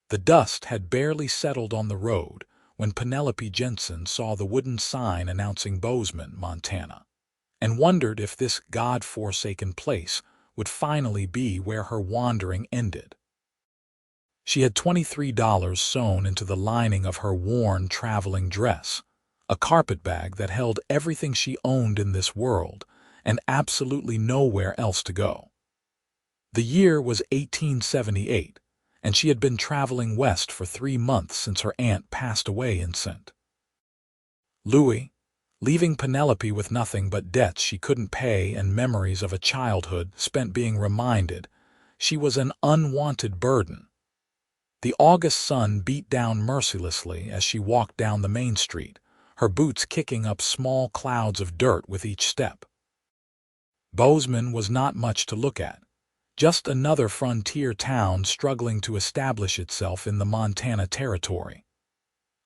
The dust had barely settled on the road when Penelope Jensen saw the wooden sign announcing Bozeman, Montana, and wondered if this God-forsaken place would finally be where her wandering ended. She had $23 sewn into the lining of her worn traveling dress, a carpetbag that held everything she owned in this world and absolutely nowhere else to go. The year was 1878, and she had been traveling west for 3 months since her aunt passed away in St. Louis, leaving Penelope with nothing but debts she couldn't pay and memories of a childhood spent being reminded she was an unwanted burden. The August sun beat down mercilessly as she walked down the main street, her boots kicking up small clouds of dirt with each step. Bozeman was not much to look at, just another frontier town struggling to establish itself in the Montana Territory.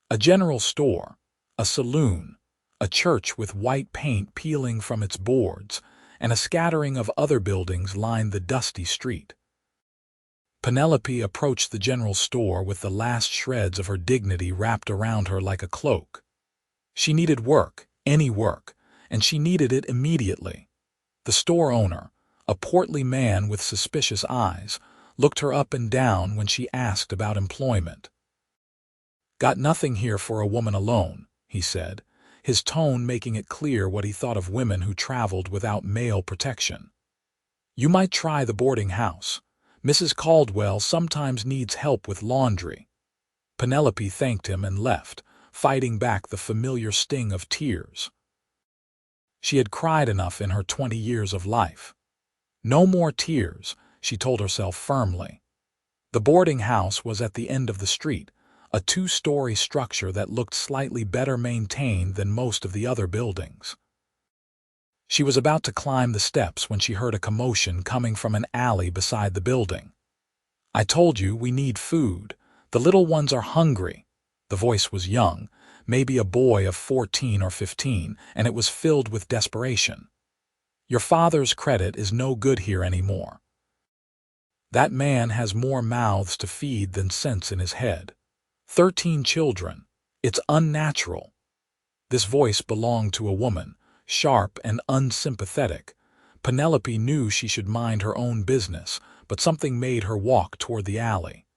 A general store, a saloon, a church with white paint peeling from its boards, and a scattering of other buildings lined the dusty street. Penelope approached the general store with the last shreds of her dignity wrapped around her like a cloak. She needed work, any work, and she needed it immediately. The store owner, a portly man with suspicious eyes, looked her up and down when she asked about employment. "Got nothing here for a woman alone," he said, his tone making it clear what he thought of women who traveled without male protection. "You might try the boarding house. Mrs. Caldwell sometimes needs help with laundry." Penelope thanked him and left, fighting back the familiar sting of tears. She had cried enough in her 20 years of life. No more tears, she told herself firmly. The boarding house was at the end of the street, a 2-story structure that looked slightly better maintained than most of the other buildings. She was about to climb the steps when she heard a commotion coming from an alley beside the building. "I told you we need food. The little ones are hungry." The voice was young, maybe a boy of 14 or 15, and it was filled with desperation. "Your father's credit is no good here anymore. That man has more mouths to feed than sense in his head. 13 children. It's unnatural." This voice belonged to a woman, sharp and unsympathetic. Penelope knew she should mind her own business, but something made her walk toward the alley.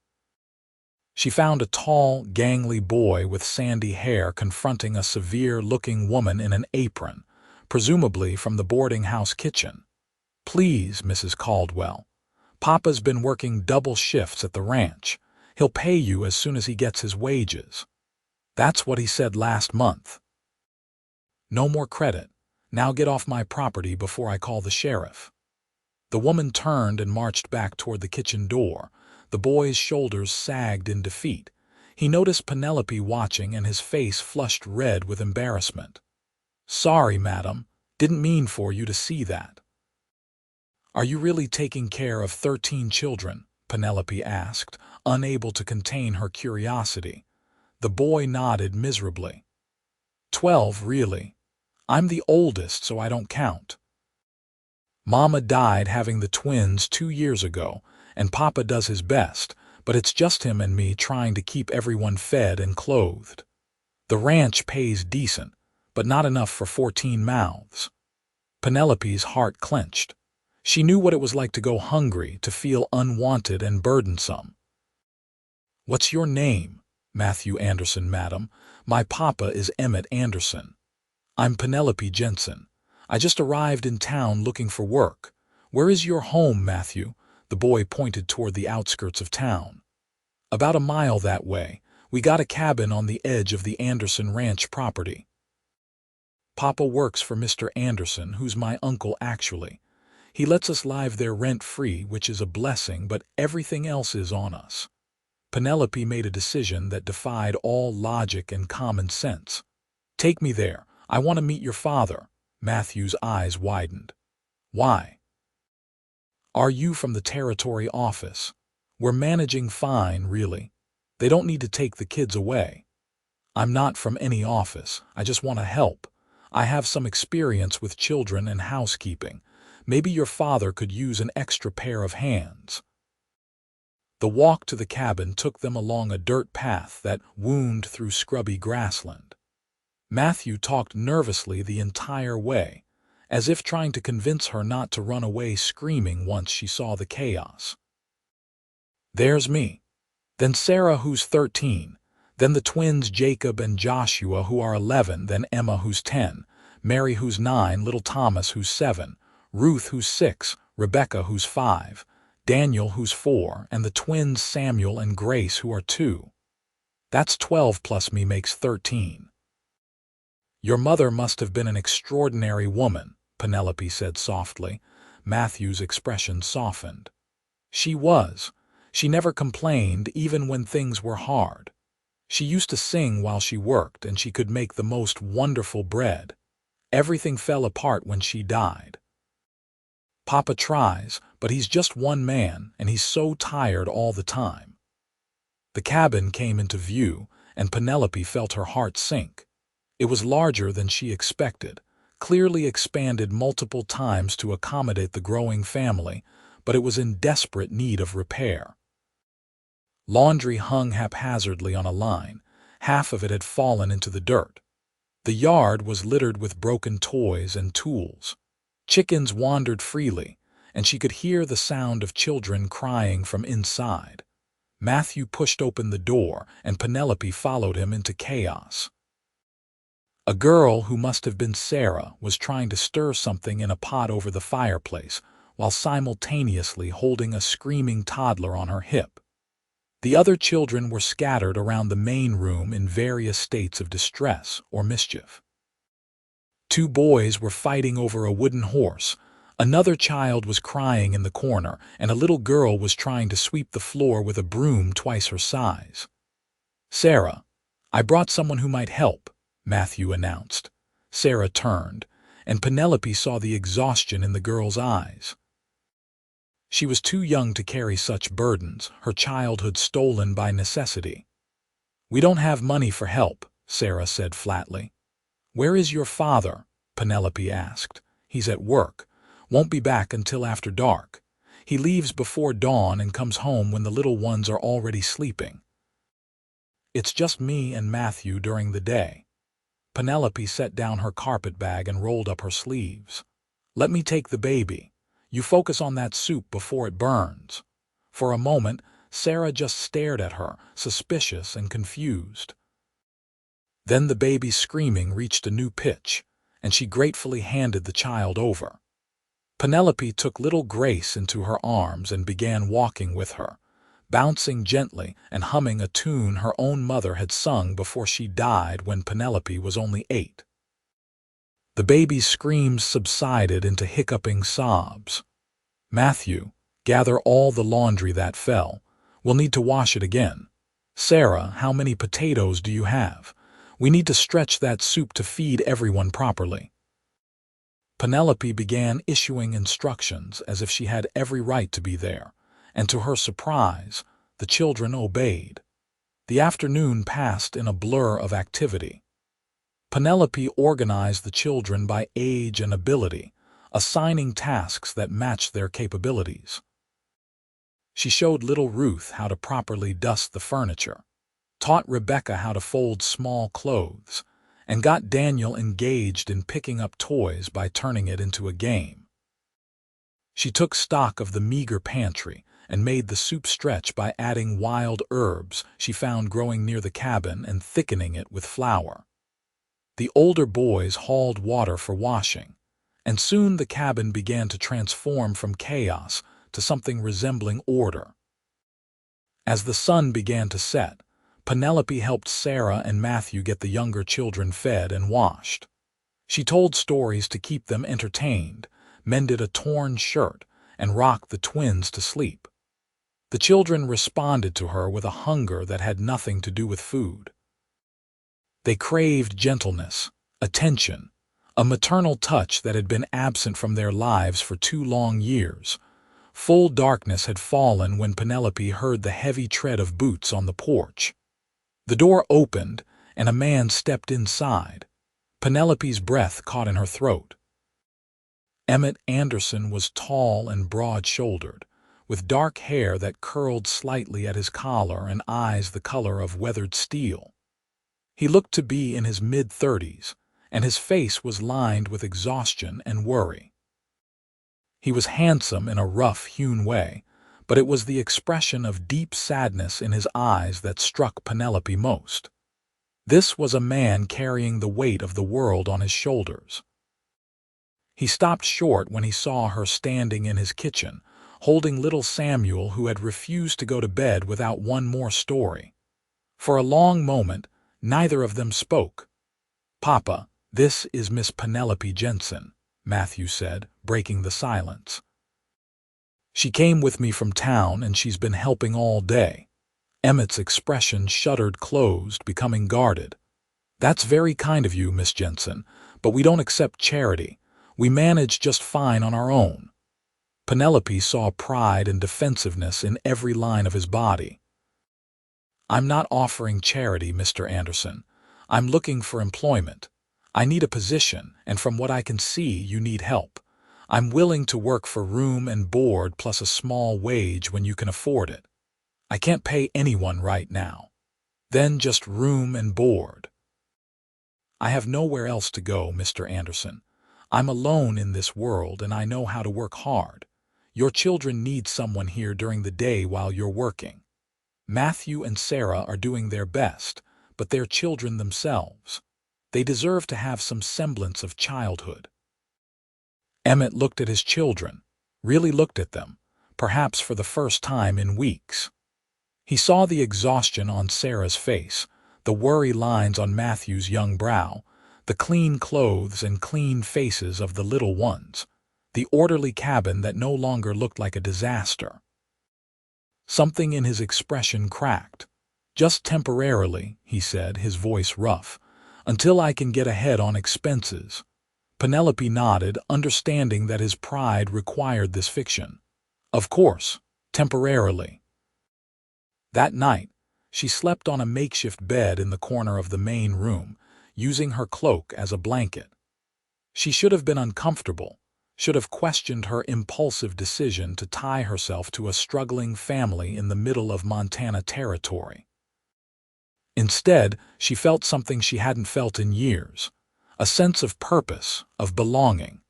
She found a tall, gangly boy with sandy hair confronting a severe-looking woman in an apron, presumably from the boarding house kitchen. "Please, Mrs. Caldwell. Papa's been working double shifts at the ranch. He'll pay you as soon as he gets his wages. That's what he said last month. No more credit. Now get off my property before I call the sheriff." The woman turned and marched back toward the kitchen door. The boy's shoulders sagged in defeat. He noticed Penelope watching and his face flushed red with embarrassment. "Sorry, madam. Didn't mean for you to see that." "Are you really taking care of 13 children?" Penelope asked, unable to contain her curiosity. The boy nodded miserably. 12, really. I'm the oldest, so I don't count. Mama died having the twins 2 years ago, and Papa does his best, but it's just him and me trying to keep everyone fed and clothed. The ranch pays decent, but not enough for 14 mouths. Penelope's heart clenched. She knew what it was like to go hungry, to feel unwanted and burdensome. "What's your name?" "Matthew Anderson, madam. My papa is Emmett Anderson. I'm Penelope Jensen. I just arrived in town looking for work. Where is your home, Matthew?" The boy pointed toward the outskirts of town. "About a mile that way. We got a cabin on the edge of the Anderson Ranch property." "Papa works for Mr. Anderson, who's my uncle actually. He lets us live there rent-free, which is a blessing, but everything else is on us." Penelope made a decision that defied all logic and common sense. "Take me there. I want to meet your father." Matthew's eyes widened. "Why?" "Are you from the territory office? We're managing fine, really. They don't need to take the kids away." "I'm not from any office. I just want to help. I have some experience with children and housekeeping. Maybe your father could use an extra pair of hands." The walk to the cabin took them along a dirt path that wound through scrubby grassland. Matthew talked nervously the entire way, as if trying to convince her not to run away screaming once she saw the chaos. "There's me. Then Sarah, who's 13. Then the twins Jacob and Joshua, who are 11. Then Emma, who's 10. Mary, who's 9. Little Thomas, who's 7. Ruth, who's 6. Rebecca, who's 5. Daniel, who's 4. And the twins Samuel and Grace, who are 2. That's 12 plus me makes 13. Your mother must have been an extraordinary woman," Penelope said softly. Matthew's expression softened. "She was. She never complained, even when things were hard. She used to sing while she worked, and she could make the most wonderful bread. Everything fell apart when she died. Papa tries, but he's just one man, and he's so tired all the time." The cabin came into view, and Penelope felt her heart sink. It was larger than she expected, clearly expanded multiple times to accommodate the growing family, but it was in desperate need of repair. Laundry hung haphazardly on a line. Half of it had fallen into the dirt. The yard was littered with broken toys and tools. Chickens wandered freely, and she could hear the sound of children crying from inside. Matthew pushed open the door, and Penelope followed him into chaos. A girl, who must have been Sarah, was trying to stir something in a pot over the fireplace, while simultaneously holding a screaming toddler on her hip. The other children were scattered around the main room in various states of distress or mischief. 2 boys were fighting over a wooden horse, another child was crying in the corner, and a little girl was trying to sweep the floor with a broom twice her size. "Sarah, I brought someone who might help," Matthew announced. Sarah turned, and Penelope saw the exhaustion in the girl's eyes. She was too young to carry such burdens, her childhood stolen by necessity. "We don't have money for help," Sarah said flatly. "Where is your father?" Penelope asked. "He's at work. Won't be back until after dark. He leaves before dawn and comes home when the little ones are already sleeping. It's just me and Matthew during the day." Penelope set down her carpet bag and rolled up her sleeves. "Let me take the baby. You focus on that soup before it burns." For a moment, Sarah just stared at her, suspicious and confused. Then the baby's screaming reached a new pitch, and she gratefully handed the child over. Penelope took little Grace into her arms and began walking with her, bouncing gently and humming a tune her own mother had sung before she died when Penelope was only 8. The baby's screams subsided into hiccuping sobs. "Matthew, gather all the laundry that fell. We'll need to wash it again. Sarah, how many potatoes do you have? We need to stretch that soup to feed everyone properly." Penelope began issuing instructions as if she had every right to be there, and to her surprise, the children obeyed. The afternoon passed in a blur of activity. Penelope organized the children by age and ability, assigning tasks that matched their capabilities. She showed little Ruth how to properly dust the furniture, taught Rebecca how to fold small clothes, and got Daniel engaged in picking up toys by turning it into a game. She took stock of the meager pantry and made the soup stretch by adding wild herbs she found growing near the cabin and thickening it with flour. The older boys hauled water for washing, and soon the cabin began to transform from chaos to something resembling order. As the sun began to set, Penelope helped Sarah and Matthew get the younger children fed and washed. She told stories to keep them entertained, mended a torn shirt, and rocked the twins to sleep. The children responded to her with a hunger that had nothing to do with food. They craved gentleness, attention, a maternal touch that had been absent from their lives for 2 long years. Full darkness had fallen when Penelope heard the heavy tread of boots on the porch. The door opened, and a man stepped inside. Penelope's breath caught in her throat. Emmett Anderson was tall and broad-shouldered, with dark hair that curled slightly at his collar and eyes the color of weathered steel. He looked to be in his mid-30s, and his face was lined with exhaustion and worry. He was handsome in a rough-hewn way, but it was the expression of deep sadness in his eyes that struck Penelope most. This was a man carrying the weight of the world on his shoulders. He stopped short when he saw her standing in his kitchen, holding little Samuel, who had refused to go to bed without one more story. For a long moment, neither of them spoke. "Papa, this is Miss Penelope Jensen," Matthew said, breaking the silence. "She came with me from town, and she's been helping all day." Emmett's expression shuddered closed, becoming guarded. "That's very kind of you, Miss Jensen, but we don't accept charity. We manage just fine on our own." Penelope saw pride and defensiveness in every line of his body. "I'm not offering charity, Mr. Anderson. I'm looking for employment. I need a position, and from what I can see, you need help. I'm willing to work for room and board plus a small wage when you can afford it. I can't pay anyone right now. Then just room and board." "I have nowhere else to go, Mr. Anderson. I'm alone in this world, and I know how to work hard. Your children need someone here during the day while you're working. Matthew and Sarah are doing their best, but they're children themselves. They deserve to have some semblance of childhood." Emmett looked at his children, really looked at them, perhaps for the first time in weeks. He saw the exhaustion on Sarah's face, the worry lines on Matthew's young brow, the clean clothes and clean faces of the little ones, the orderly cabin that no longer looked like a disaster. Something in his expression cracked. "Just temporarily," he said, his voice rough, "until I can get ahead on expenses." Penelope nodded, understanding that his pride required this fiction. "Of course, temporarily." That night, she slept on a makeshift bed in the corner of the main room, using her cloak as a blanket. She should have been uncomfortable, should have questioned her impulsive decision to tie herself to a struggling family in the middle of Montana territory. Instead, she felt something she hadn't felt in years, a sense of purpose, of belonging.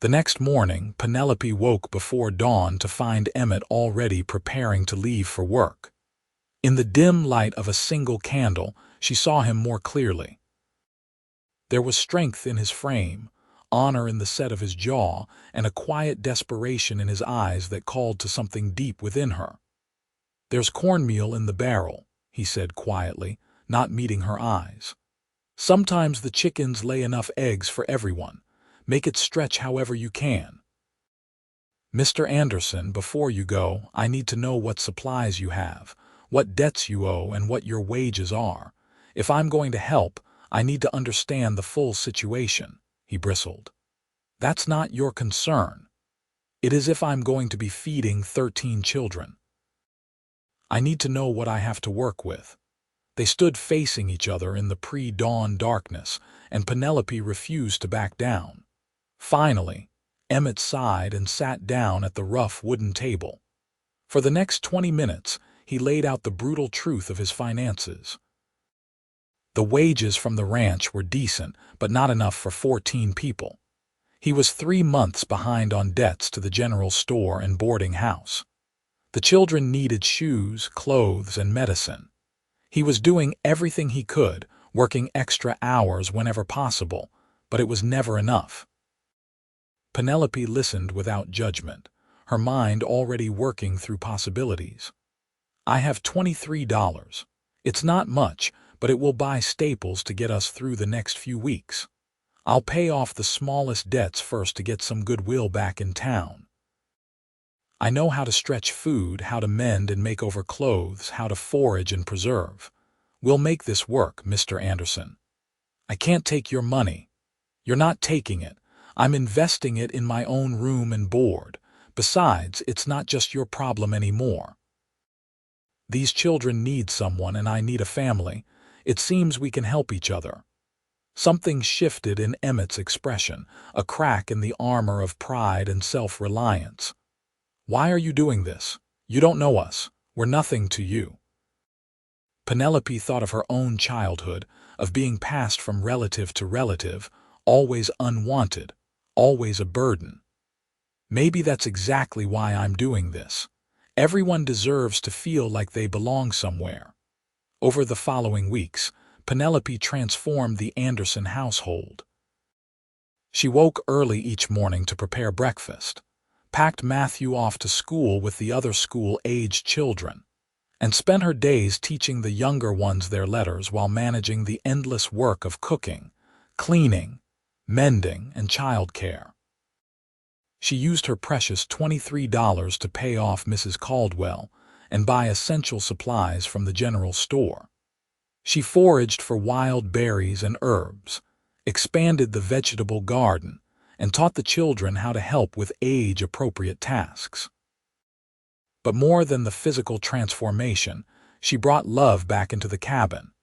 The next morning, Penelope woke before dawn to find Emmett already preparing to leave for work. In the dim light of a single candle, she saw him more clearly. There was strength in his frame, honor in the set of his jaw, and a quiet desperation in his eyes that called to something deep within her. "There's cornmeal in the barrel," he said quietly, not meeting her eyes. "Sometimes the chickens lay enough eggs for everyone. Make it stretch however you can." "Mr. Anderson, before you go, I need to know what supplies you have, what debts you owe, and what your wages are. If I'm going to help, I need to understand the full situation," he bristled. "That's not your concern. It is if I'm going to be feeding 13 children. I need to know what I have to work with." They stood facing each other in the pre-dawn darkness, and Penelope refused to back down. Finally, Emmett sighed and sat down at the rough wooden table. For the next 20 minutes, he laid out the brutal truth of his finances. The wages from the ranch were decent, but not enough for 14 people. He was 3 months behind on debts to the general store and boarding house. The children needed shoes, clothes, and medicine. He was doing everything he could, working extra hours whenever possible, but it was never enough. Penelope listened without judgment, her mind already working through possibilities. "I have $23. It's not much, but it will buy staples to get us through the next few weeks. I'll pay off the smallest debts first to get some goodwill back in town. I know how to stretch food, how to mend and make over clothes, how to forage and preserve. We'll make this work, Mr. Anderson. I can't take your money. You're not taking it. I'm investing it in my own room and board. Besides, it's not just your problem anymore. These children need someone and I need a family. It seems we can help each other." Something shifted in Emmett's expression, a crack in the armor of pride and self-reliance. Why are you doing this? You don't know us. We're nothing to you." Penelope thought of her own childhood, of being passed from relative to relative, always unwanted, always a burden. "Maybe that's exactly why I'm doing this. Everyone deserves to feel like they belong somewhere." Over the following weeks, Penelope transformed the Anderson household. She woke early each morning to prepare breakfast, packed Matthew off to school with the other school-aged children, and spent her days teaching the younger ones their letters while managing the endless work of cooking, cleaning, mending, and childcare. She used her precious $23 to pay off Mrs. Caldwell and buy essential supplies from the general store. She foraged for wild berries and herbs, expanded the vegetable garden, and taught the children how to help with age-appropriate tasks. But more than the physical transformation, she brought love back into the cabin.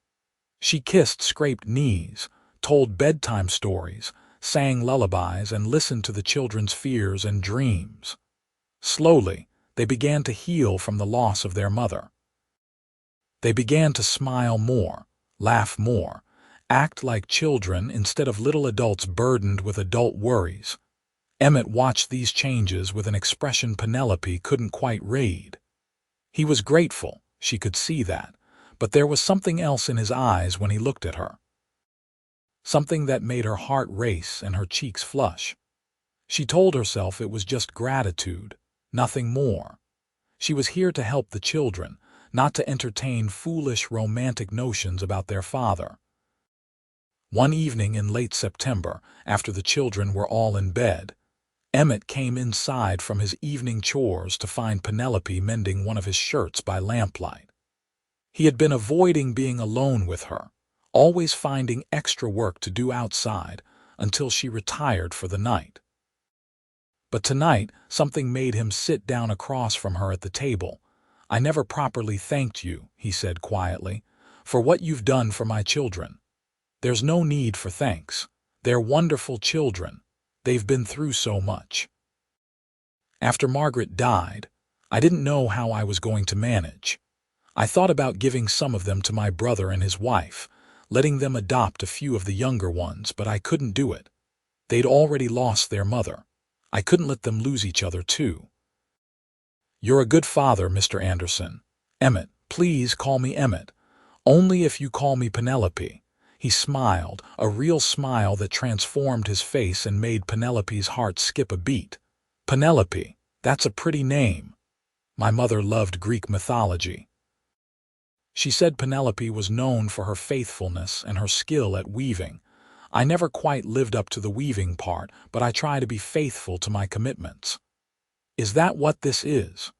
She kissed scraped knees, told bedtime stories, sang lullabies, and listened to the children's fears and dreams. Slowly, they began to heal from the loss of their mother. They began to smile more, laugh more, act like children instead of little adults burdened with adult worries. Emmett watched these changes with an expression Penelope couldn't quite read. He was grateful, she could see that, but there was something else in his eyes when he looked at her. Something that made her heart race and her cheeks flush. She told herself it was just gratitude, nothing more. She was here to help the children, not to entertain foolish romantic notions about their father. One evening in late September, after the children were all in bed, Emmett came inside from his evening chores to find Penelope mending one of his shirts by lamplight. He had been avoiding being alone with her, always finding extra work to do outside until she retired for the night. But tonight, something made him sit down across from her at the table. "I never properly thanked you," he said quietly, "for what you've done for my children. There's no need for thanks. They're wonderful children. They've been through so much. After Margaret died, I didn't know how I was going to manage. I thought about giving some of them to my brother and his wife, letting them adopt a few of the younger ones, but I couldn't do it. They'd already lost their mother. I couldn't let them lose each other too." "You're a good father, Mr. Anderson. Emmett, please call me Emmett. Only if you call me Penelope." He smiled, a real smile that transformed his face and made Penelope's heart skip a beat. "Penelope, that's a pretty name. My mother loved Greek mythology." She said Penelope was known for her faithfulness and her skill at weaving. "I never quite lived up to the weaving part, but I try to be faithful to my commitments." "Is that what this is?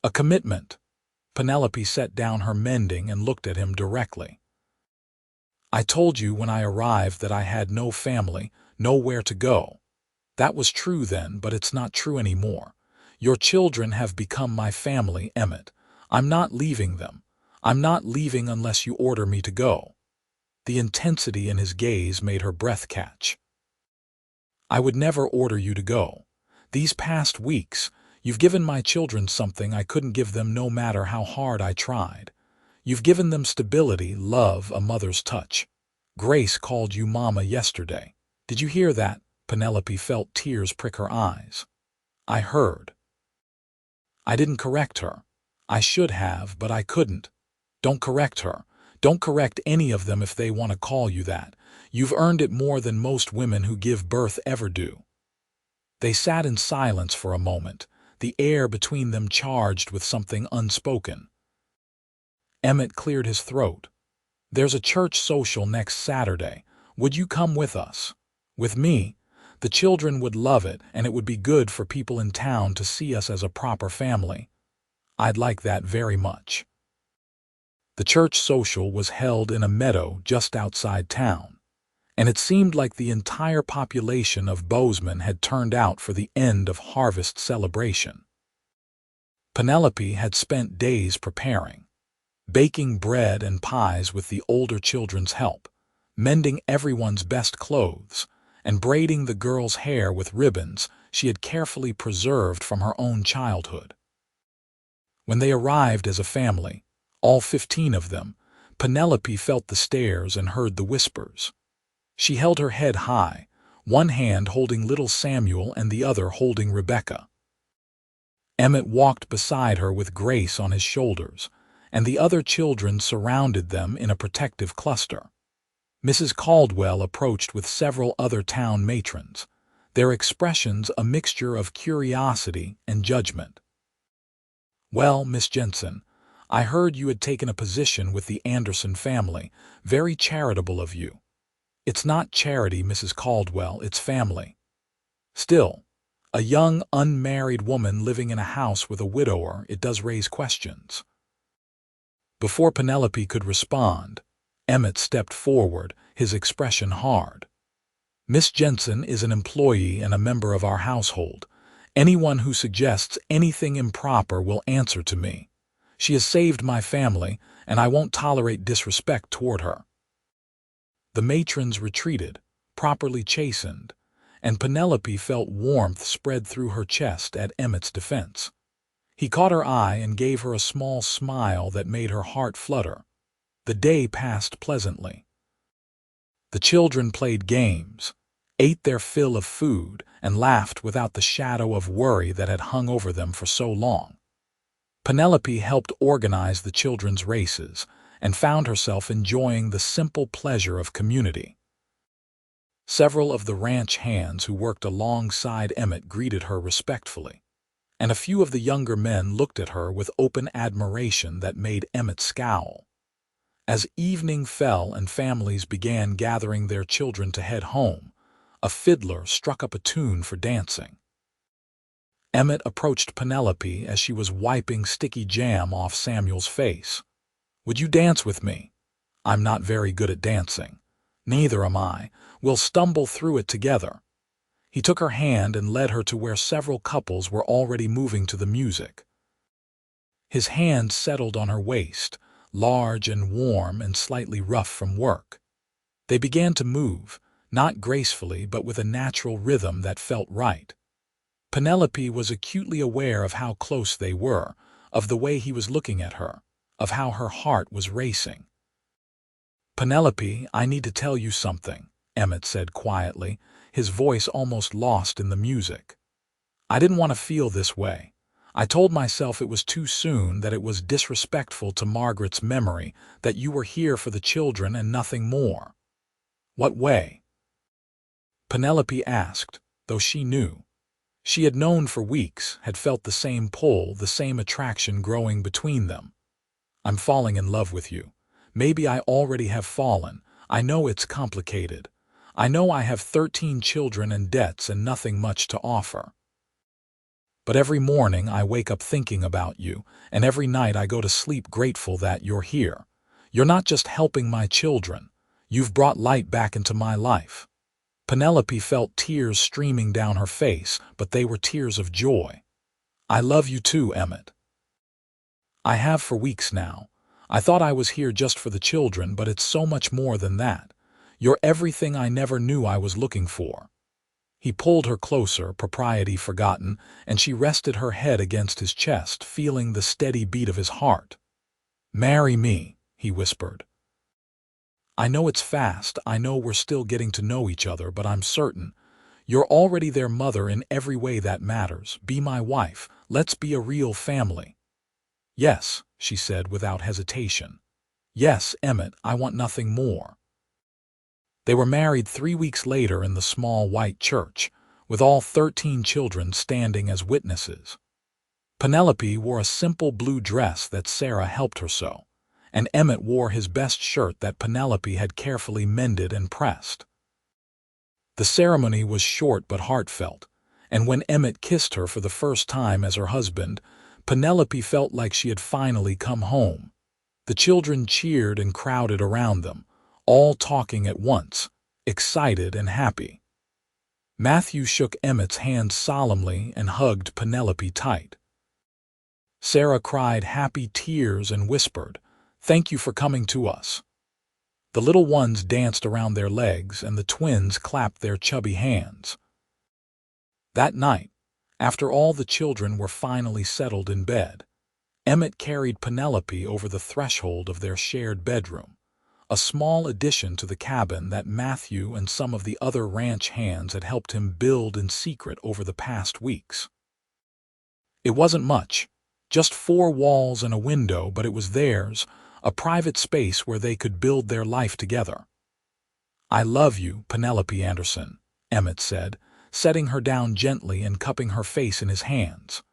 A commitment?" Penelope set down her mending and looked at him directly. "I told you when I arrived that I had no family, nowhere to go. That was true then, but it's not true anymore. Your children have become my family, Emmett. I'm not leaving them. I'm not leaving unless you order me to go." The intensity in his gaze made her breath catch. "I would never order you to go. These past weeks, you've given my children something I couldn't give them no matter how hard I tried. You've given them stability, love, a mother's touch. Grace called you Mama yesterday. Did you hear that?" Penelope felt tears prick her eyes. "I heard." "I didn't correct her. I should have, but I couldn't. Don't correct her. Don't correct any of them if they want to call you that. You've earned it more than most women who give birth ever do." They sat in silence for a moment, the air between them charged with something unspoken. Emmett cleared his throat. "There's a church social next Saturday. Would you come with us?" "With me? The children would love it, and it would be good for people in town to see us as a proper family." "I'd like that very much." The church social was held in a meadow just outside town, and it seemed like the entire population of Bozeman had turned out for the end of harvest celebration. Penelope had spent days preparing, baking bread and pies with the older children's help, mending everyone's best clothes, and braiding the girls' hair with ribbons she had carefully preserved from her own childhood. When they arrived as a family, all 15 of them, Penelope felt the stares and heard the whispers. She held her head high, one hand holding little Samuel and the other holding Rebecca. Emmett walked beside her with Grace on his shoulders, and the other children surrounded them in a protective cluster. Mrs. Caldwell approached with several other town matrons, their expressions a mixture of curiosity and judgment. "Well, Miss Jensen, I heard you had taken a position with the Anderson family. Very charitable of you." "It's not charity, Mrs. Caldwell, it's family." "Still, a young, unmarried woman living in a house with a widower, it does raise questions." Before Penelope could respond, Emmett stepped forward, his expression hard. "Miss Jensen is an employee and a member of our household. Anyone who suggests anything improper will answer to me. She has saved my family, and I won't tolerate disrespect toward her." The matrons retreated, properly chastened, and Penelope felt warmth spread through her chest at Emmett's defense. He caught her eye and gave her a small smile that made her heart flutter. The day passed pleasantly. The children played games, ate their fill of food, and laughed without the shadow of worry that had hung over them for so long. Penelope helped organize the children's races and found herself enjoying the simple pleasure of community. Several of the ranch hands who worked alongside Emmett greeted her respectfully, and a few of the younger men looked at her with open admiration that made Emmett scowl. As evening fell and families began gathering their children to head home, a fiddler struck up a tune for dancing. Emmett approached Penelope as she was wiping sticky jam off Samuel's face. "Would you dance with me? I'm not very good at dancing." "Neither am I. We'll stumble through it together." He took her hand and led her to where several couples were already moving to the music. His hand settled on her waist, large and warm and slightly rough from work. They began to move, not gracefully but with a natural rhythm that felt right. Penelope was acutely aware of how close they were, of the way he was looking at her, of how her heart was racing. "Penelope, I need to tell you something," Emmett said quietly, his voice almost lost in the music. "I didn't want to feel this way. I told myself it was too soon, that it was disrespectful to Margaret's memory, that you were here for the children and nothing more." "What way?" Penelope asked, though she knew. She had known for weeks, had felt the same pull, the same attraction growing between them. "I'm falling in love with you. Maybe I already have fallen. I know it's complicated. I know I have 13 children and debts and nothing much to offer. But every morning I wake up thinking about you, and every night I go to sleep grateful that you're here. You're not just helping my children. You've brought light back into my life." Penelope felt tears streaming down her face, but they were tears of joy. "I love you too, Emmett. I have for weeks now. I thought I was here just for the children, but it's so much more than that. You're everything I never knew I was looking for." He pulled her closer, propriety forgotten, and she rested her head against his chest, feeling the steady beat of his heart. "Marry me," he whispered. "I know it's fast, I know we're still getting to know each other, but I'm certain. You're already their mother in every way that matters. Be my wife. Let's be a real family." "Yes," she said without hesitation. "Yes, Emmett, I want nothing more." They were married 3 weeks later in the small white church, with all 13 children standing as witnesses. Penelope wore a simple blue dress that Sarah helped her sew, and Emmett wore his best shirt that Penelope had carefully mended and pressed. The ceremony was short but heartfelt, and when Emmett kissed her for the first time as her husband, Penelope felt like she had finally come home. The children cheered and crowded around them, all talking at once, excited and happy. Matthew shook Emmett's hand solemnly and hugged Penelope tight. Sarah cried happy tears and whispered, "Thank you for coming to us." The little ones danced around their legs, and the twins clapped their chubby hands. That night, after all the children were finally settled in bed, Emmett carried Penelope over the threshold of their shared bedroom, a small addition to the cabin that Matthew and some of the other ranch hands had helped him build in secret over the past weeks. It wasn't much, just 4 walls and a window, but it was theirs, a private space where they could build their life together. "I love you, Penelope Anderson," Emmett said, setting her down gently and cupping her face in his hands.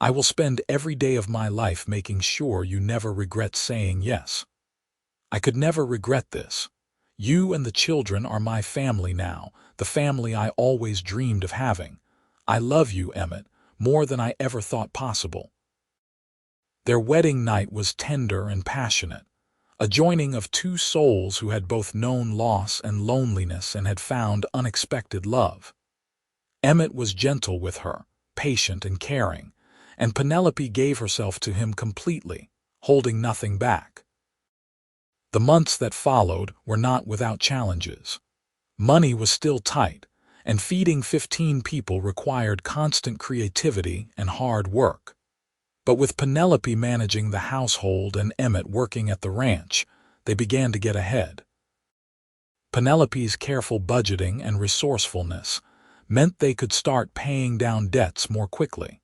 "I will spend every day of my life making sure you never regret saying yes. I could never regret this. You and the children are my family now, the family I always dreamed of having. I love you, Emmett, more than I ever thought possible." Their wedding night was tender and passionate, a joining of 2 souls who had both known loss and loneliness and had found unexpected love. Emmett was gentle with her, patient and caring, and Penelope gave herself to him completely, holding nothing back. The months that followed were not without challenges. Money was still tight, and feeding 15 people required constant creativity and hard work. But with Penelope managing the household and Emmett working at the ranch, they began to get ahead. Penelope's careful budgeting and resourcefulness meant they could start paying down debts more quickly.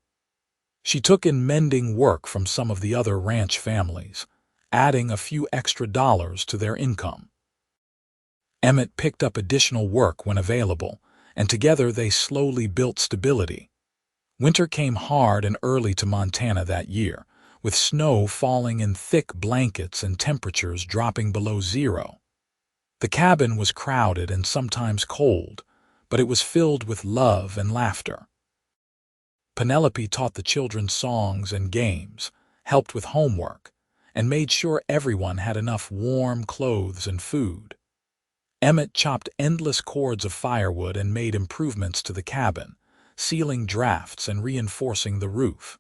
She took in mending work from some of the other ranch families, adding a few extra dollars to their income. Emmett picked up additional work when available, and together they slowly built stability. Winter came hard and early to Montana that year, with snow falling in thick blankets and temperatures dropping below 0. The cabin was crowded and sometimes cold, but it was filled with love and laughter. Penelope taught the children songs and games, helped with homework, and made sure everyone had enough warm clothes and food. Emmett chopped endless cords of firewood and made improvements to the cabin, sealing drafts and reinforcing the roof.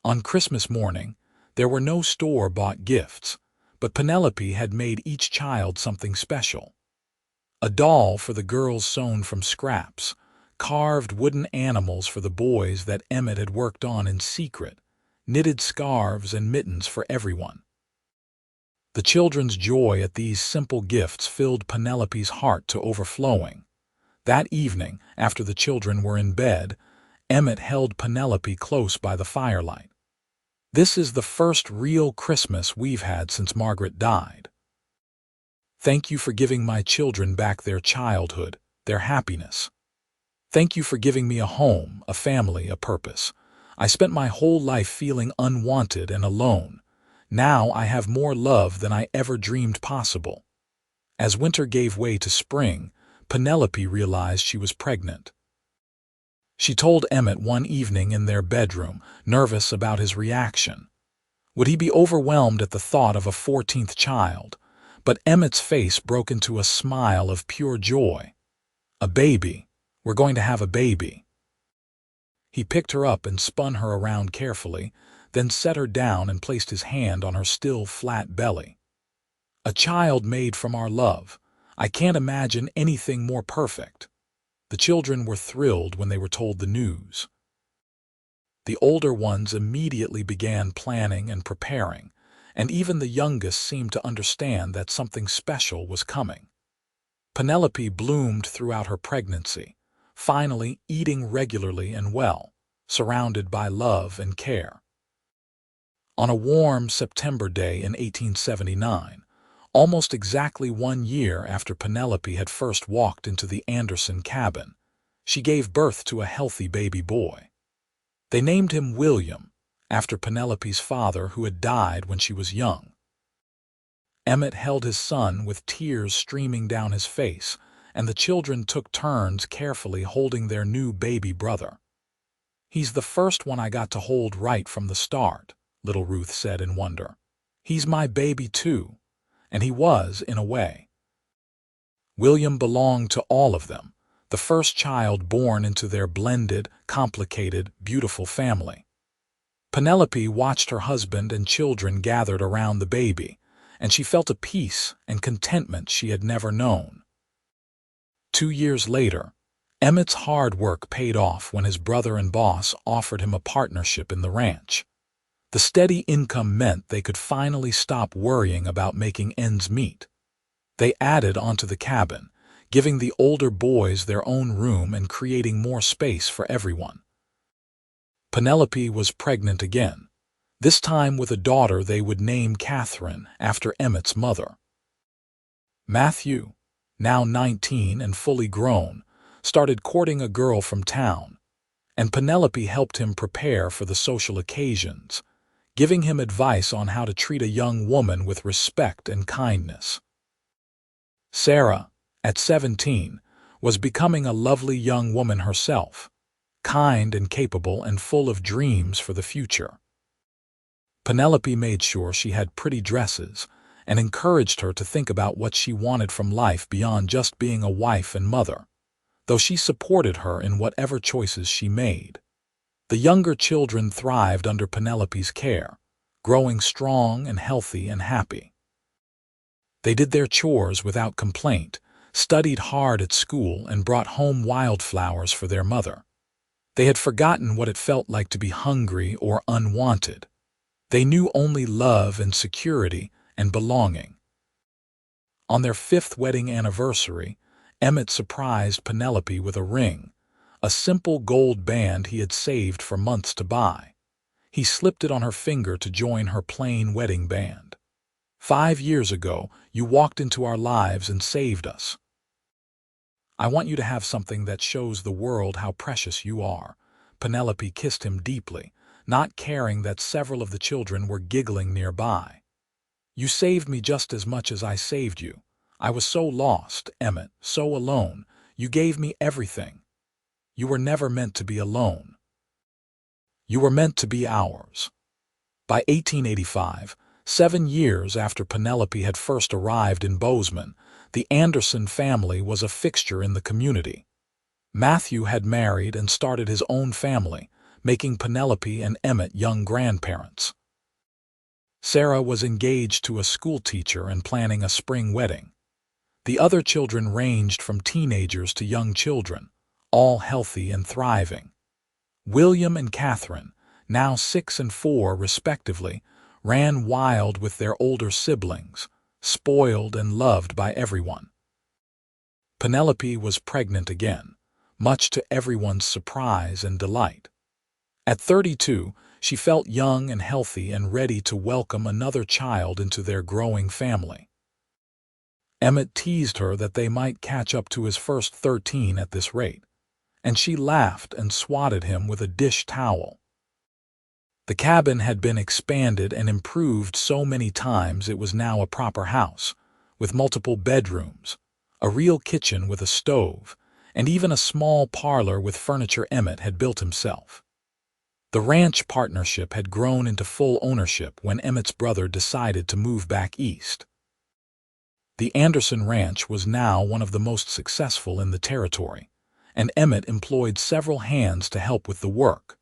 On Christmas morning, there were no store-bought gifts, but Penelope had made each child something special. A doll for the girls sewn from scraps, carved wooden animals for the boys that Emmett had worked on in secret, knitted scarves and mittens for everyone. The children's joy at these simple gifts filled Penelope's heart to overflowing. That evening, after the children were in bed, Emmett held Penelope close by the firelight. "This is the first real Christmas we've had since Margaret died. Thank you for giving my children back their childhood, their happiness. Thank you for giving me a home, a family, a purpose. I spent my whole life feeling unwanted and alone. Now I have more love than I ever dreamed possible." As winter gave way to spring, Penelope realized she was pregnant. She told Emmett one evening in their bedroom, nervous about his reaction. Would he be overwhelmed at the thought of a 14th child? But Emmett's face broke into a smile of pure joy. "A baby. We're going to have a baby." He picked her up and spun her around carefully, then set her down and placed his hand on her still flat belly. "A child made from our love. I can't imagine anything more perfect." The children were thrilled when they were told the news. The older ones immediately began planning and preparing, and even the youngest seemed to understand that something special was coming. Penelope bloomed throughout her pregnancy, finally eating regularly and well, surrounded by love and care. On a warm September day in 1879, almost exactly 1 year after Penelope had first walked into the Anderson cabin, she gave birth to a healthy baby boy. They named him William, after Penelope's father who had died when she was young. Emmett held his son with tears streaming down his face, and the children took turns carefully holding their new baby brother. "He's the first one I got to hold right from the start," little Ruth said in wonder. "He's my baby too." And he was, in a way. William belonged to all of them, the first child born into their blended, complicated, beautiful family. Penelope watched her husband and children gathered around the baby, and she felt a peace and contentment she had never known. 2 years later, Emmett's hard work paid off when his brother and boss offered him a partnership in the ranch. The steady income meant they could finally stop worrying about making ends meet. They added onto the cabin, giving the older boys their own room and creating more space for everyone. Penelope was pregnant again, this time with a daughter they would name Catherine after Emmett's mother. Matthew, now 19 and fully grown, started courting a girl from town, and Penelope helped him prepare for the social occasions, giving him advice on how to treat a young woman with respect and kindness. Sarah, at 17, was becoming a lovely young woman herself, kind and capable and full of dreams for the future. Penelope made sure she had pretty dresses and encouraged her to think about what she wanted from life beyond just being a wife and mother, though she supported her in whatever choices she made. The younger children thrived under Penelope's care, growing strong and healthy and happy. They did their chores without complaint, studied hard at school, and brought home wildflowers for their mother. They had forgotten what it felt like to be hungry or unwanted. They knew only love and security and belonging. On their 5th wedding anniversary, Emmett surprised Penelope with a ring, a simple gold band he had saved for months to buy. He slipped it on her finger to join her plain wedding band. 5 years ago, you walked into our lives and saved us. I want you to have something that shows the world how precious you are. Penelope kissed him deeply, not caring that several of the children were giggling nearby. You saved me just as much as I saved you. I was so lost, Emmett, so alone. You gave me everything. You were never meant to be alone. You were meant to be ours. By 1885, 7 years after Penelope had first arrived in Bozeman, the Anderson family was a fixture in the community. Matthew had married and started his own family, making Penelope and Emmett young grandparents. Sarah was engaged to a schoolteacher and planning a spring wedding. The other children ranged from teenagers to young children, all healthy and thriving. William and Catherine, now 6 and 4 respectively, ran wild with their older siblings, spoiled and loved by everyone. Penelope was pregnant again, much to everyone's surprise and delight. At 32, she felt young and healthy and ready to welcome another child into their growing family. Emmett teased her that they might catch up to his first 13 at this rate, and she laughed and swatted him with a dish towel. The cabin had been expanded and improved so many times it was now a proper house, with multiple bedrooms, a real kitchen with a stove, and even a small parlor with furniture Emmett had built himself. The ranch partnership had grown into full ownership when Emmett's brother decided to move back east. The Anderson Ranch was now one of the most successful in the territory, and Emmett employed several hands to help with the work.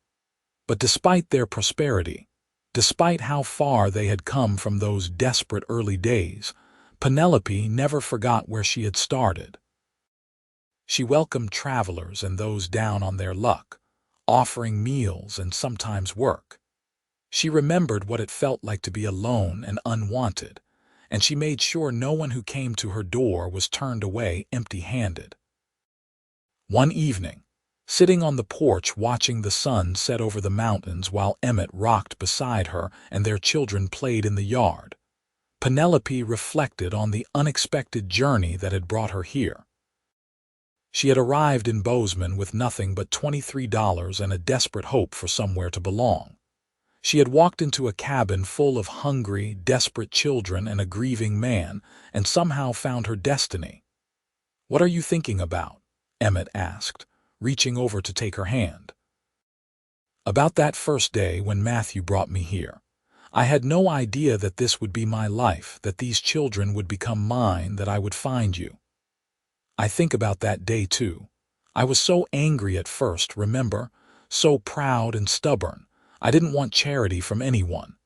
But despite their prosperity, despite how far they had come from those desperate early days, Penelope never forgot where she had started. She welcomed travelers and those down on their luck, offering meals and sometimes work. She remembered what it felt like to be alone and unwanted, and she made sure no one who came to her door was turned away empty-handed. One evening, sitting on the porch watching the sun set over the mountains while Emmett rocked beside her and their children played in the yard, Penelope reflected on the unexpected journey that had brought her here. She had arrived in Bozeman with nothing but $23 and a desperate hope for somewhere to belong. She had walked into a cabin full of hungry, desperate children and a grieving man, and somehow found her destiny. "What are you thinking about?" Emmett asked, reaching over to take her hand. "About that first day when Matthew brought me here. I had no idea that this would be my life, that these children would become mine, that I would find you. I think about that day, too. I was so angry at first, remember? So proud and stubborn. I didn't want charity from anyone.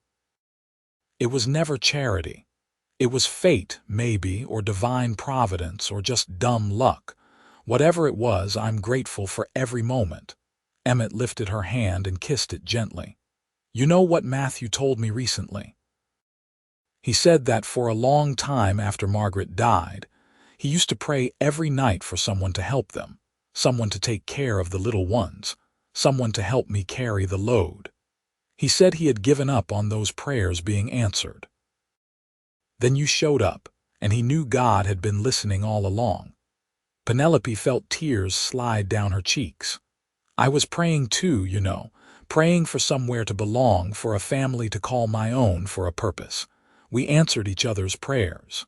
It was never charity. It was fate, maybe, or divine providence, or just dumb luck. Whatever it was, I'm grateful for every moment. Emmett lifted her hand and kissed it gently. You know what Matthew told me recently? He said that for a long time after Margaret died, he used to pray every night for someone to help them, someone to take care of the little ones, someone to help me carry the load. He said he had given up on those prayers being answered. Then you showed up, and he knew God had been listening all along. Penelope felt tears slide down her cheeks. I was praying too, you know, praying for somewhere to belong, for a family to call my own, for a purpose. We answered each other's prayers.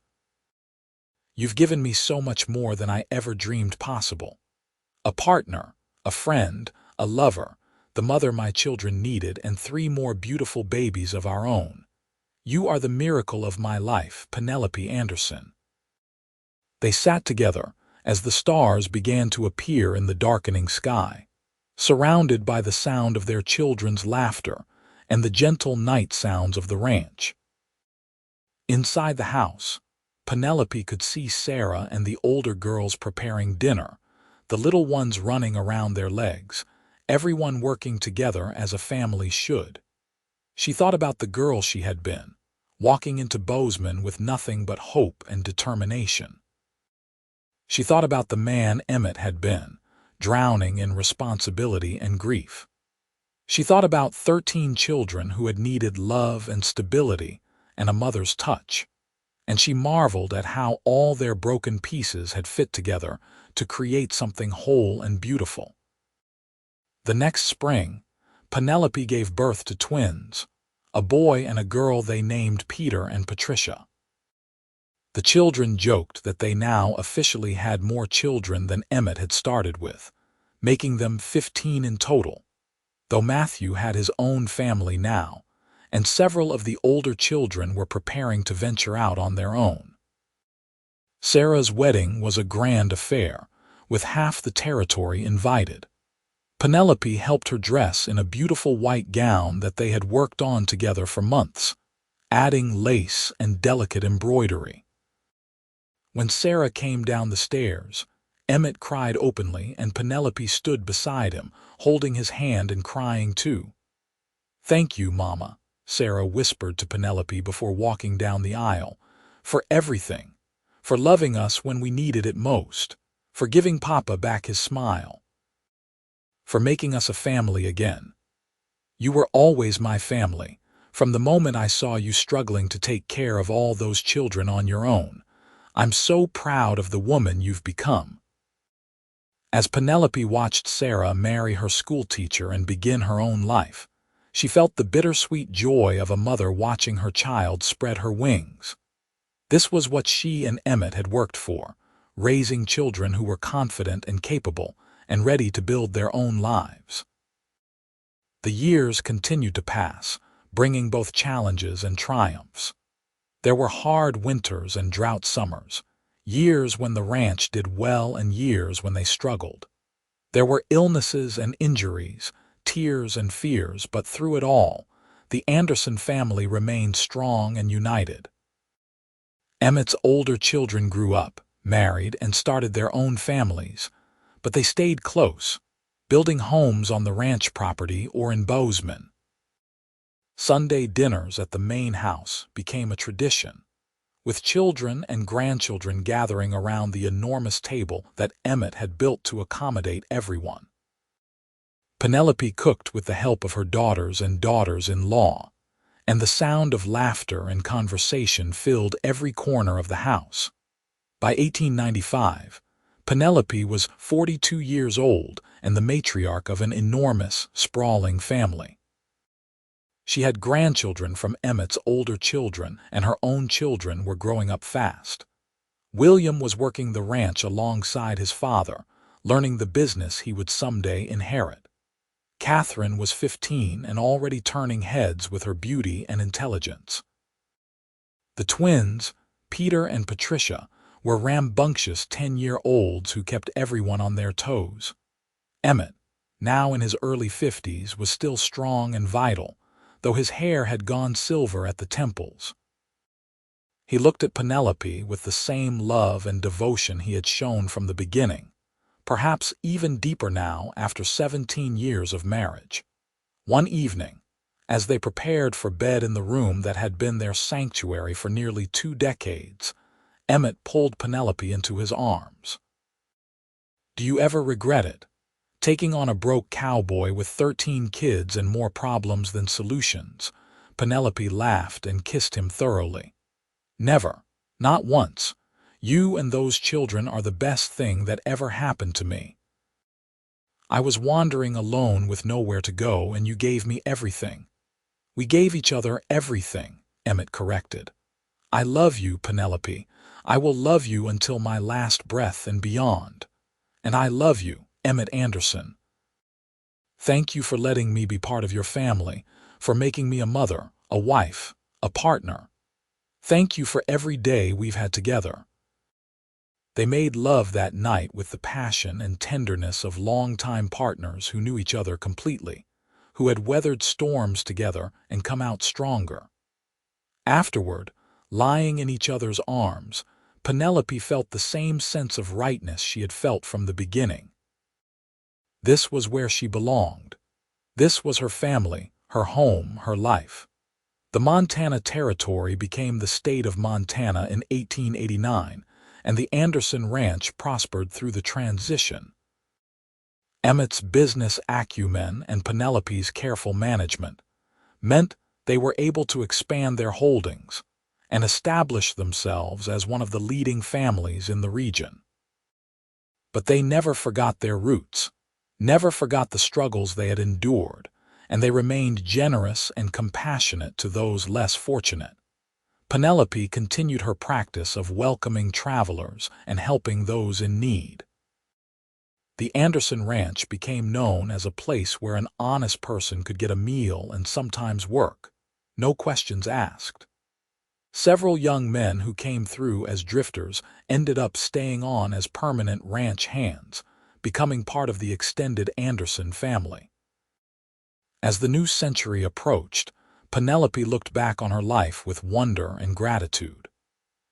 You've given me so much more than I ever dreamed possible. A partner, a friend, a lover, the mother my children needed, and 3 more beautiful babies of our own. You are the miracle of my life, Penelope Anderson. They sat together as the stars began to appear in the darkening sky, surrounded by the sound of their children's laughter and the gentle night sounds of the ranch. Inside the house, Penelope could see Sarah and the older girls preparing dinner, the little ones running around their legs, everyone working together as a family should. She thought about the girl she had been, walking into Bozeman with nothing but hope and determination. She thought about the man Emmett had been, drowning in responsibility and grief. She thought about 13 children who had needed love and stability and a mother's touch, and she marveled at how all their broken pieces had fit together to create something whole and beautiful. The next spring, Penelope gave birth to twins, a boy and a girl they named Peter and Patricia. The children joked that they now officially had more children than Emmett had started with, making them 15 in total, though Matthew had his own family now, and several of the older children were preparing to venture out on their own. Sarah's wedding was a grand affair, with half the territory invited. Penelope helped her dress in a beautiful white gown that they had worked on together for months, adding lace and delicate embroidery. When Sarah came down the stairs, Emmett cried openly, and Penelope stood beside him, holding his hand and crying too. "Thank you, Mama," Sarah whispered to Penelope before walking down the aisle, "for everything, for loving us when we needed it most, for giving Papa back his smile, for making us a family again. You were always my family, from the moment I saw you struggling to take care of all those children on your own. I'm so proud of the woman you've become." As Penelope watched Sarah marry her schoolteacher and begin her own life, she felt the bittersweet joy of a mother watching her child spread her wings. This was what she and Emmett had worked for, raising children who were confident and capable and ready to build their own lives. The years continued to pass, bringing both challenges and triumphs. There were hard winters and drought summers, years when the ranch did well and years when they struggled. There were illnesses and injuries, tears and fears, but through it all, the Anderson family remained strong and united. Emmett's older children grew up, married, and started their own families, but they stayed close, building homes on the ranch property or in Bozeman. Sunday dinners at the main house became a tradition, with children and grandchildren gathering around the enormous table that Emmett had built to accommodate everyone. Penelope cooked with the help of her daughters and daughters-in-law, and the sound of laughter and conversation filled every corner of the house. By 1895, Penelope was 42 years old and the matriarch of an enormous, sprawling family. She had grandchildren from Emmett's older children, and her own children were growing up fast. William was working the ranch alongside his father, learning the business he would someday inherit. Catherine was 15 and already turning heads with her beauty and intelligence. The twins, Peter and Patricia, were rambunctious 10-year-olds who kept everyone on their toes. Emmett, now in his early 50s, was still strong and vital, though his hair had gone silver at the temples. He looked at Penelope with the same love and devotion he had shown from the beginning, perhaps even deeper now after 17 years of marriage. One evening, as they prepared for bed in the room that had been their sanctuary for nearly 2 decades, Emmett pulled Penelope into his arms. "Do you ever regret it? Taking on a broke cowboy with 13 kids and more problems than solutions?" Penelope laughed and kissed him thoroughly. "Never. Not once. You and those children are the best thing that ever happened to me. I was wandering alone with nowhere to go, and you gave me everything." "We gave each other everything," Emmett corrected. "I love you, Penelope. I will love you until my last breath and beyond. And I love you, Emmett Anderson. Thank you for letting me be part of your family, for making me a mother, a wife, a partner. Thank you for every day we've had together." They made love that night with the passion and tenderness of longtime partners who knew each other completely, who had weathered storms together and come out stronger. Afterward, lying in each other's arms, Penelope felt the same sense of rightness she had felt from the beginning. This was where she belonged. This was her family, her home, her life. The Montana Territory became the state of Montana in 1889, and the Anderson Ranch prospered through the transition. Emmett's business acumen and Penelope's careful management meant they were able to expand their holdings and establish themselves as one of the leading families in the region. But they never forgot their roots, never forgot the struggles they had endured, and they remained generous and compassionate to those less fortunate. Penelope continued her practice of welcoming travelers and helping those in need. The Anderson Ranch became known as a place where an honest person could get a meal and sometimes work, no questions asked. Several young men who came through as drifters ended up staying on as permanent ranch hands, becoming part of the extended Anderson family. As the new century approached, Penelope looked back on her life with wonder and gratitude.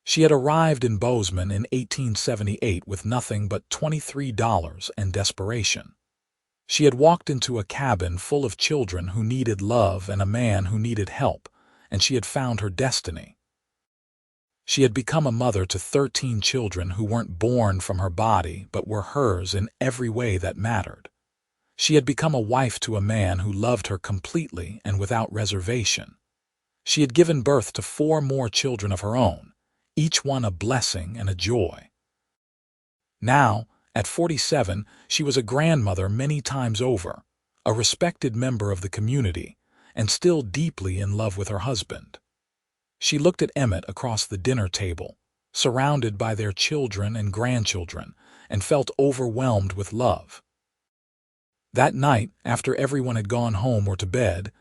She had arrived in Bozeman in 1878 with nothing but $23 and desperation. She had walked into a cabin full of children who needed love and a man who needed help, and she had found her destiny. She had become a mother to 13 children who weren't born from her body but were hers in every way that mattered. She had become a wife to a man who loved her completely and without reservation. She had given birth to 4 more children of her own, each one a blessing and a joy. Now, at 47, she was a grandmother many times over, a respected member of the community, and still deeply in love with her husband. She looked at Emmett across the dinner table, surrounded by their children and grandchildren, and felt overwhelmed with love. That night, after everyone had gone home or to bed,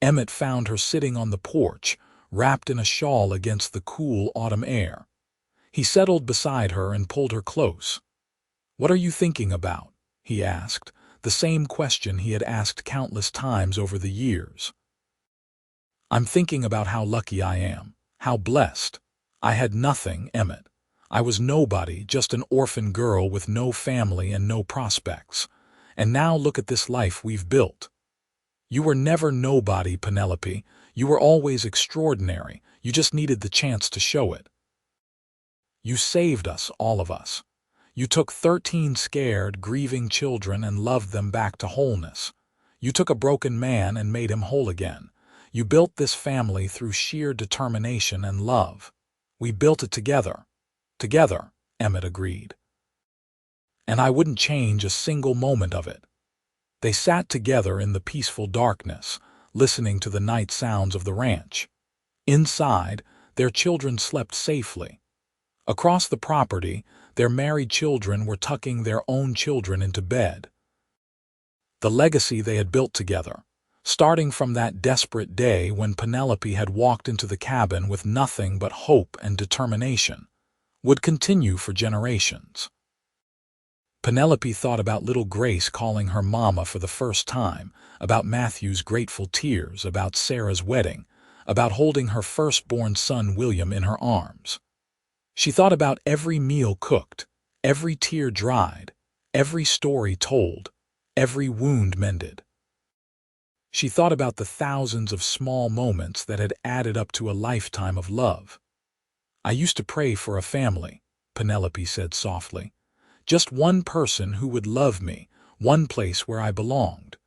Emmett found her sitting on the porch, wrapped in a shawl against the cool autumn air. He settled beside her and pulled her close. "What are you thinking about?" he asked, the same question he had asked countless times over the years. "I'm thinking about how lucky I am, how blessed. I had nothing, Emmett. I was nobody, just an orphan girl with no family and no prospects. And now look at this life we've built. You were never nobody, Penelope. You were always extraordinary. You just needed the chance to show it. You saved us, all of us. You took 13 scared, grieving children and loved them back to wholeness. You took a broken man and made him whole again. You built this family through sheer determination and love. We built it together." "Together," Emmett agreed. "And I wouldn't change a single moment of it." They sat together in the peaceful darkness, listening to the night sounds of the ranch. Inside, their children slept safely. Across the property, their married children were tucking their own children into bed. The legacy they had built together, starting from that desperate day when Penelope had walked into the cabin with nothing but hope and determination, would continue for generations. Penelope thought about little Grace calling her mama for the first time, about Matthew's grateful tears, about Sarah's wedding, about holding her firstborn son William in her arms. She thought about every meal cooked, every tear dried, every story told, every wound mended. She thought about the thousands of small moments that had added up to a lifetime of love. "I used to pray for a family," Penelope said softly. "Just one person who would love me, one place where I belonged.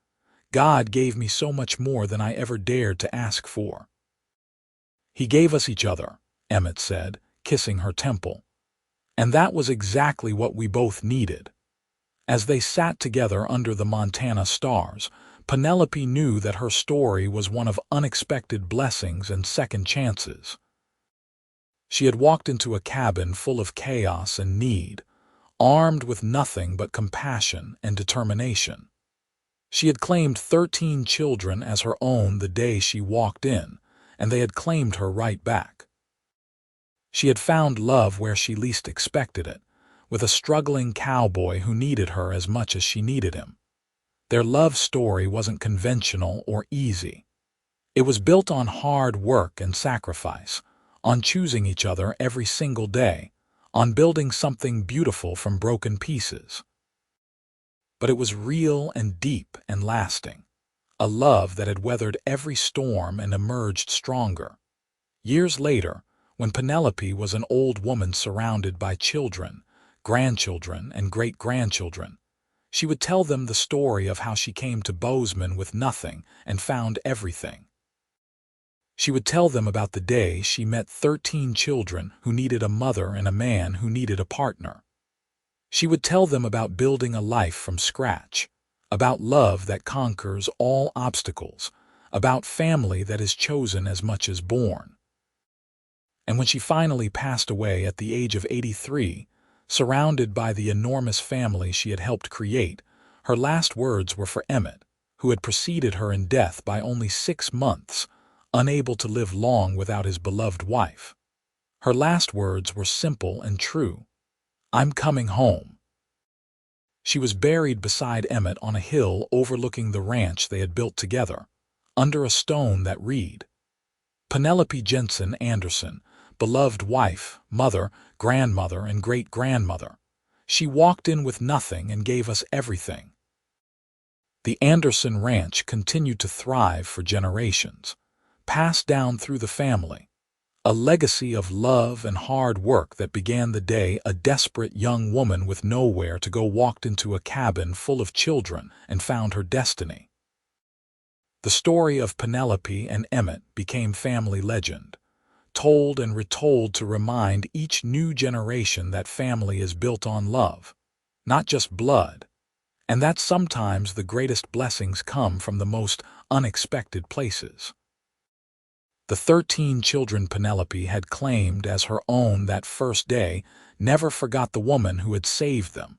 God gave me so much more than I ever dared to ask for." "He gave us each other," Emmett said, kissing her temple. "And that was exactly what we both needed." As they sat together under the Montana stars, Penelope knew that her story was one of unexpected blessings and second chances. She had walked into a cabin full of chaos and need, armed with nothing but compassion and determination. She had claimed 13 children as her own the day she walked in, and they had claimed her right back. She had found love where she least expected it, with a struggling cowboy who needed her as much as she needed him. Their love story wasn't conventional or easy. It was built on hard work and sacrifice, on choosing each other every single day, on building something beautiful from broken pieces. But it was real and deep and lasting, a love that had weathered every storm and emerged stronger. Years later, when Penelope was an old woman surrounded by children, grandchildren, and great-grandchildren, she would tell them the story of how she came to Bozeman with nothing and found everything. She would tell them about the day she met 13 children who needed a mother and a man who needed a partner. She would tell them about building a life from scratch, about love that conquers all obstacles, about family that is chosen as much as born. And when she finally passed away at the age of 83, surrounded by the enormous family she had helped create, her last words were for Emmett, who had preceded her in death by only 6 months, unable to live long without his beloved wife. Her last words were simple and true: "I'm coming home." She was buried beside Emmett on a hill overlooking the ranch they had built together, under a stone that read, "Penelope Jensen Anderson, beloved wife, mother, grandmother, and great-grandmother. She walked in with nothing and gave us everything." The Anderson Ranch continued to thrive for generations, passed down through the family, a legacy of love and hard work that began the day a desperate young woman with nowhere to go walked into a cabin full of children and found her destiny. The story of Penelope and Emmett became family legend, told and retold to remind each new generation that family is built on love, not just blood, and that sometimes the greatest blessings come from the most unexpected places. The 13 children Penelope had claimed as her own that first day never forgot the woman who had saved them,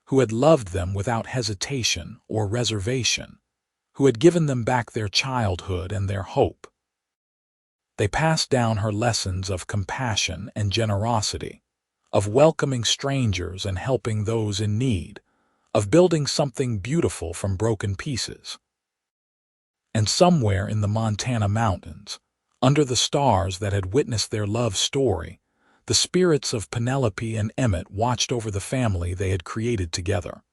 who had loved them without hesitation or reservation, who had given them back their childhood and their hope. They passed down her lessons of compassion and generosity, of welcoming strangers and helping those in need, of building something beautiful from broken pieces. And somewhere in the Montana mountains, under the stars that had witnessed their love story, the spirits of Penelope and Emmett watched over the family they had created together,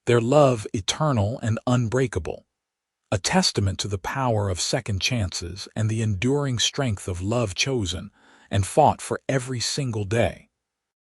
their love eternal and unbreakable, a testament to the power of second chances and the enduring strength of love chosen and fought for every single day.